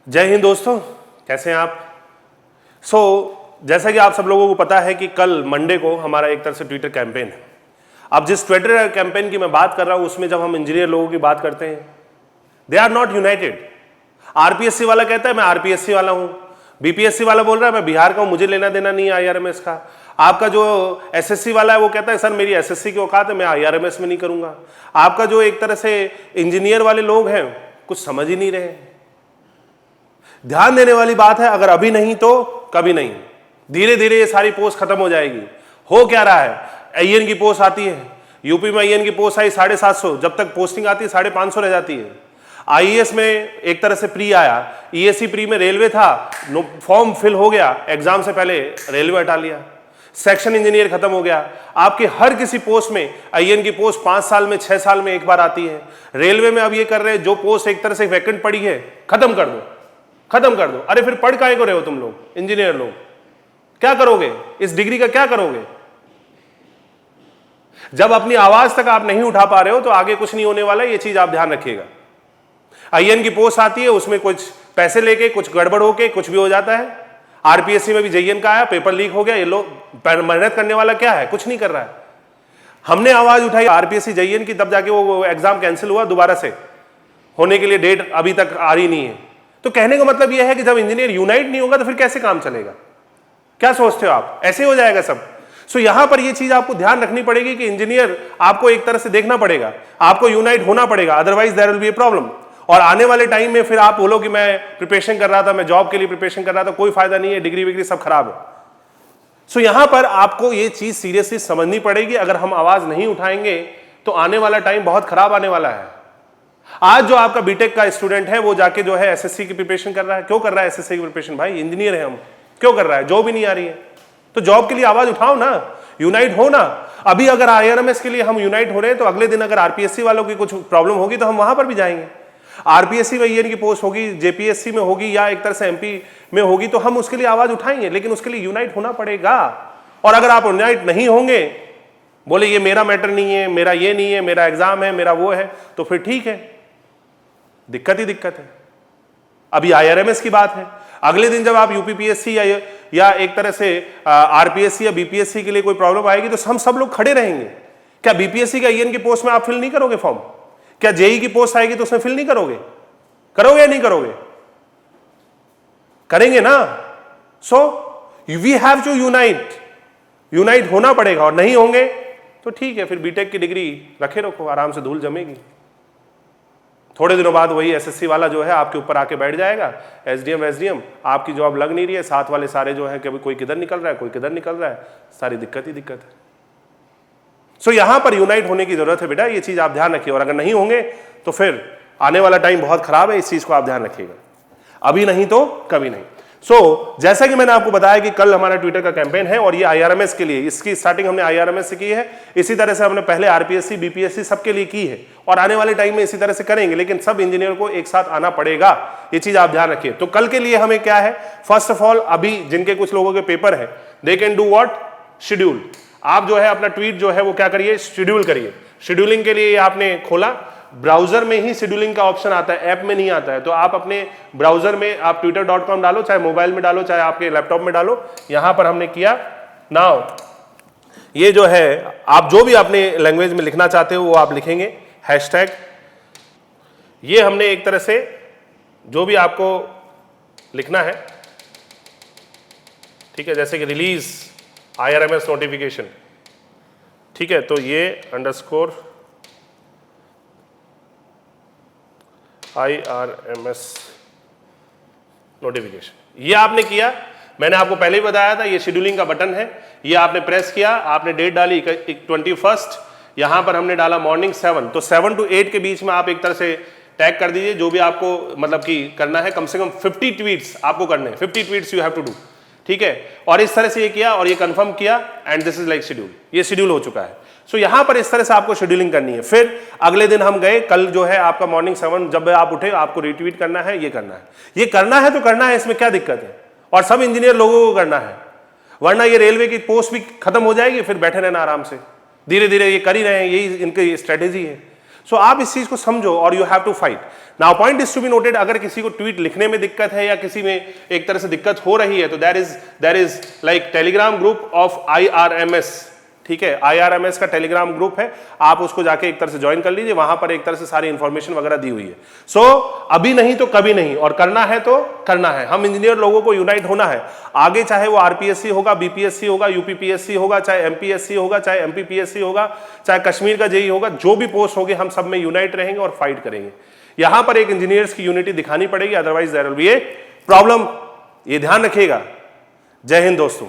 जय हिंद दोस्तों, कैसे हैं आप। जैसा कि आप सब लोगों को पता है कि कल मंडे को हमारा एक तरह से ट्विटर कैंपेन है। अब जिस ट्विटर कैंपेन की मैं बात कर रहा हूं उसमें जब हम इंजीनियर लोगों की बात करते हैं, they are not united. RPSC वाला कहता है मैं आरपीएससी वाला हूं, बीपीएससी वाला बोल रहा है मैं बिहार का हूं, मुझे लेना देना नहीं है आईआरएमएस का। आपका जो एसएससी वाला है वो कहता है सर मेरी एसएससी की औकात है, मैं आईआरएमएस में नहीं करूंगा। आपका जो एक तरह से इंजीनियर वाले लोग हैं कुछ समझ ही नहीं रहे। ध्यान देने वाली बात है, अगर अभी नहीं तो कभी नहीं, धीरे धीरे ये सारी पोस्ट खत्म हो जाएगी। हो क्या रहा है, आईएन की पोस्ट आती है, यूपी में आईएन की पोस्ट आई 750, जब तक पोस्टिंग आती है 550 रह जाती है। आईएएस में एक तरह से प्री आया, ईएससी प्री में रेलवे था, फॉर्म फिल हो गया, एग्जाम से पहले रेलवे हटा लिया। सेक्शन इंजीनियर खत्म हो गया। आपके हर किसी पोस्ट में आईएन की पोस्ट 5 साल में 6 साल में एक बार आती है। रेलवे में अब ये कर रहे हैं, जो पोस्ट एक तरह से वैकेंट पड़ी है खत्म कर दो, खत्म कर दो। अरे फिर पढ़ काहे को रहे हो तुम लोग इंजीनियर लोग, क्या करोगे इस डिग्री का, क्या करोगे। जब अपनी आवाज तक आप नहीं उठा पा रहे हो तो आगे कुछ नहीं होने वाला, ये चीज आप ध्यान रखिएगा। आईएन की पोस्ट आती है, उसमें कुछ पैसे लेके कुछ गड़बड़ होके कुछ भी हो जाता है। आरपीएससी में भी जेईएन का आया, पेपर लीक हो गया। ये लोग मेहनत करने वाला क्या है, कुछ नहीं कर रहा है। हमने आवाज उठाई आरपीएससी जेईएन की, तब जाके वो एग्जाम कैंसिल हुआ, दोबारा से होने के लिए डेट अभी तक आ रही नहीं है। तो कहने का मतलब यह है कि जब इंजीनियर यूनाइट नहीं होगा तो फिर कैसे काम चलेगा। क्या सोचते हो आप, ऐसे हो जाएगा सब। यहां पर यह चीज आपको ध्यान रखनी पड़ेगी कि इंजीनियर आपको एक तरह से देखना पड़ेगा, आपको यूनाइट होना पड़ेगा, otherwise there will be a problem. और आने वाले टाइम में फिर आप बोलो कि मैं प्रिपरेशन कर रहा था, मैं जॉब के लिए प्रिपरेशन कर रहा था, कोई फायदा नहीं है, डिग्री विग्री सब खराब है। यहां पर आपको यह चीज सीरियसली समझनी पड़ेगी। अगर हम आवाज नहीं उठाएंगे तो आने वाला टाइम बहुत खराब आने वाला है। आज जो आपका बीटेक का स्टूडेंट है वो जाके जो है एसएससी की प्रिपरेशन कर रहा है। क्यों कर रहा है एसएससी की प्रिपरेशन, भाई इंजीनियर है हम, क्यों कर रहा है, जॉब ही नहीं आ रही है तो जॉब के लिए आवाज उठाओ ना, यूनाइट हो ना। अभी अगर आईआरएमएस के लिए हम यूनाइट हो रहे हैं तो अगले दिन अगर आरपीएससी वालों की कुछ प्रॉब्लम होगी तो हम वहां पर भी जाएंगे। आरपीएससी में ईएन की पोस्ट होगी, जेपीएससी में होगी या एक तरह से एमपी में होगी तो हम उसके लिए आवाज उठाएंगे, लेकिन उसके लिए यूनाइट होना पड़ेगा। और अगर आप यूनाइट नहीं होंगे, बोले ये मेरा मैटर नहीं है, मेरा ये नहीं है, मेरा एग्जाम है, मेरा वो है, तो फिर ठीक है, दिक्कत ही दिक्कत है। अभी आईआरएमएस की बात है, अगले दिन जब आप यूपीपीएससी या एक तरह से आरपीएससी या बीपीएससी के लिए कोई प्रॉब्लम आएगी तो हम सब लोग खड़े रहेंगे। क्या बीपीएससी का ईएन की पोस्ट में आप फिल नहीं करोगे फॉर्म? क्या जेई की पोस्ट आएगी तो उसमें फिल नहीं करोगे? करोगे या नहीं करोगे? करेंगे ना। वी हैव टू यूनाइट होना पड़ेगा। और नहीं होंगे तो ठीक है, फिर बीटेक की डिग्री रखे रखो, आराम से धूल जमेगी। थोड़े दिनों बाद वही एसएससी वाला जो है आपके ऊपर आके बैठ जाएगा, एसडीएम आपकी जॉब लग नहीं रही है, साथ वाले सारे जो है कभी कोई किधर निकल रहा है, कोई किधर निकल रहा है, सारी दिक्कत ही दिक्कत है। यहां पर यूनाइट होने की जरूरत है बेटा, ये चीज आप ध्यान रखिए। और अगर नहीं होंगे तो फिर आने वाला टाइम बहुत खराब है, इस चीज को आप ध्यान रखिएगा, अभी नहीं तो कभी नहीं। जैसा कि मैंने आपको बताया कि कल हमारा ट्विटर का कैंपेन है और ये आईआरएमएस के लिए, इसकी स्टार्टिंग हमने आईआरएमएस से की है। इसी तरह से हमने पहले आरपीएससी बीपीएससी सबके लिए की है और आने वाले टाइम में इसी तरह से करेंगे, लेकिन सब इंजीनियर को एक साथ आना पड़ेगा, ये चीज आप ध्यान रखिए। तो कल के लिए हमें क्या है, फर्स्ट ऑफ ऑल अभी जिनके कुछ लोगों के पेपर है, they can do what, schedule. आप जो है अपना ट्वीट जो है वो क्या करिए, शेड्यूल करिए। शेड्यूलिंग के लिए आपने खोला, ब्राउजर में ही शेड्यूलिंग का ऑप्शन आता है, ऐप में नहीं आता है। तो आप अपने ब्राउजर में आप twitter.com डालो, चाहे मोबाइल में डालो, चाहे आपके लैपटॉप में डालो। यहां पर हमने किया नाउ, ये जो है आप जो भी अपने लैंग्वेज में लिखना चाहते हो वो आप लिखेंगे, हैशटैग। ये हमने एक तरह से जो भी आपको लिखना है, ठीक है, जैसे कि रिलीज आईआरएमएस नोटिफिकेशन, ठीक है, तो ये अंडरस्कोर IRMS नोटिफिकेशन, ये आपने किया। मैंने आपको पहले ही बताया था, ये शेड्यूलिंग का बटन है, ये आपने प्रेस किया, आपने डेट डाली 21, यहां पर हमने डाला मॉर्निंग 7, तो 7 to 8 के बीच में आप एक तरह से टैग कर दीजिए जो भी आपको मतलब कि करना है। कम से कम 50 ट्वीट्स आपको करने हैं, 50 tweets you have to do, ठीक है। और इस तरह से ये किया और ये कंफर्म किया, and this is like schedule, ये शेड्यूल हो चुका है। यहां पर इस तरह से आपको शेड्यूलिंग करनी है। फिर अगले दिन हम गए, कल जो है आपका मॉर्निंग 7 जब आप उठे आपको रिट्वीट करना है, ये करना है, ये करना है तो करना है, इसमें क्या दिक्कत है। और सब इंजीनियर लोगों को करना है, वरना ये रेलवे की पोस्ट भी खत्म हो जाएगी, फिर बैठे रहना आराम से। धीरे धीरे ये कर ही रहे हैं, यही इनकी स्ट्रेटेजी है। सो आप इस चीज को समझो और you have to fight. Now point is to be noted, अगर किसी को ट्वीट लिखने में दिक्कत है या किसी में एक तरह से दिक्कत हो रही है तो there is like Telegram group of IRMS, ठीक है, IRMS का टेलीग्राम ग्रुप है, आप उसको जाके एक तरह से ज्वाइन कर लीजिए, वहां पर एक तरह से सारी इंफॉर्मेशन वगैरह दी हुई है। सो अभी नहीं तो कभी नहीं, और करना है तो करना है। हम इंजीनियर लोगों को यूनाइट होना है आगे, चाहे वो RPSC होगा, BPSC होगा, UPPSC होगा, चाहे MPSC होगा, चाहे MPPSC होगा, चाहे कश्मीर का JEE होगा, जो भी पोस्ट होगी हम सब में यूनाइट रहेंगे और फाइट करेंगे। यहां पर एक इंजीनियर्स की यूनिटी दिखानी पड़ेगी, otherwise there will be a problem. ये ध्यान रखिएगा। जय हिंद दोस्तों।